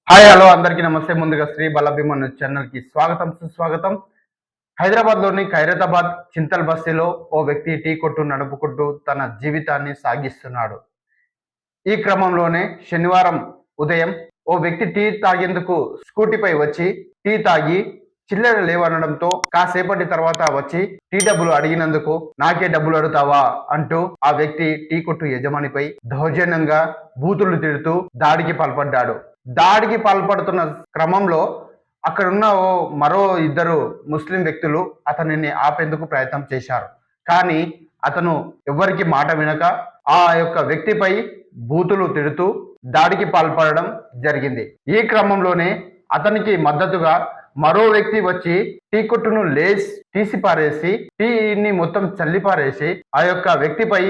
Hi hello అందరికీ నమస్తే. ముందుగా శ్రీ బల్లభీమన్ ఛానల్ కి స్వాగతం సుస్వాగతం. హైదరాబాద్ లోని ఖైరతాబాద్ చింతల్ బస్తీలో ఓ వ్యక్తి టీ కొట్టు నడుపుకుంటూ తన జీవితాన్ని సాగిస్తున్నాడు. ఈ క్రమంలోనే శనివారం ఉదయం ఓ వ్యక్తి టీ తాగేందుకు స్కూటీపై వచ్చి టీ తాగి చిల్లర లేవనడంతో కాసేపటి తర్వాత వచ్చి టీ డబ్బులు అడిగినందుకు నాకే డబ్బులు అడుగుతావా అంటూ ఆ వ్యక్తి టీ కొట్టు యజమానిపై దౌర్జన్యంగా బూతులు తిడుతూ దాడికి పాల్పడ్డాడు. దాడికి పాల్పడుతున్న క్రమంలో అక్కడున్న మరో ఇద్దరు ముస్లిం వ్యక్తులు అతనిని ఆపేందుకు ప్రయత్నం చేశారు. కానీ అతను ఎవరికి మాట వినక ఆ యొక్క వ్యక్తిపై బూతులు తిడుతూ దాడికి పాల్పడడం జరిగింది. ఈ క్రమంలోనే అతనికి మద్దతుగా మరో వ్యక్తి వచ్చి టీ కొట్టును తీసి పారేసి టీని మొత్తం చల్లి పారేసి ఆ యొక్క వ్యక్తిపై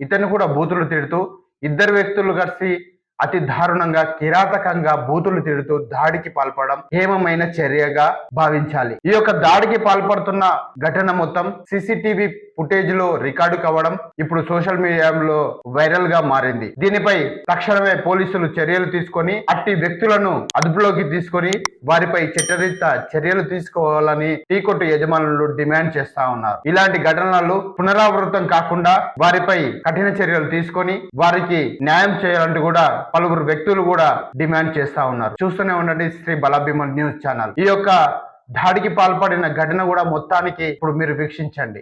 ఇతను కూడా బూతులు తిడుతూ ఇద్దరు వ్యక్తులు కలిసి అతి దారుణంగా కిరాతకంగా బూతులు తిడుతూ దాడికి పాల్పడడం హేమమైన చర్యగా భావించాలి. ఈ యొక్క దాడికి పాల్పడుతున్న ఘటన మొత్తం సీసీటీవీ ఫుటేజ్ లో రికార్డు కావడం ఇప్పుడు సోషల్ మీడియాలో వైరల్ గా మారింది. దీనిపై తక్షణమే పోలీసులు చర్యలు తీసుకొని అట్టి వ్యక్తులను అదుపులోకి తీసుకొని వారిపై చట్టరీత్యా చర్యలు తీసుకోవాలని టీ కొట్టు యజమానులు డిమాండ్ చేస్తా ఉన్నారు. ఇలాంటి ఘటనలు పునరావృతం కాకుండా వారిపై కఠిన చర్యలు తీసుకొని వారికి న్యాయం చేయాలంటూ కూడా పలువురు వ్యక్తులు కూడా డిమాండ్ చేస్తా ఉన్నారు. చూస్తూనే ఉండండి శ్రీ బల్లభీమన్ న్యూస్ ఛానల్. ఈ యొక్క దాడికి పాల్పడిన ఘటన కూడా మొత్తానికి ఇప్పుడు మీరు వీక్షించండి.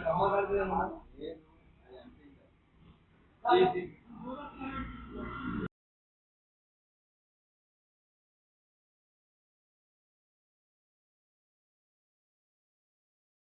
కమ్మ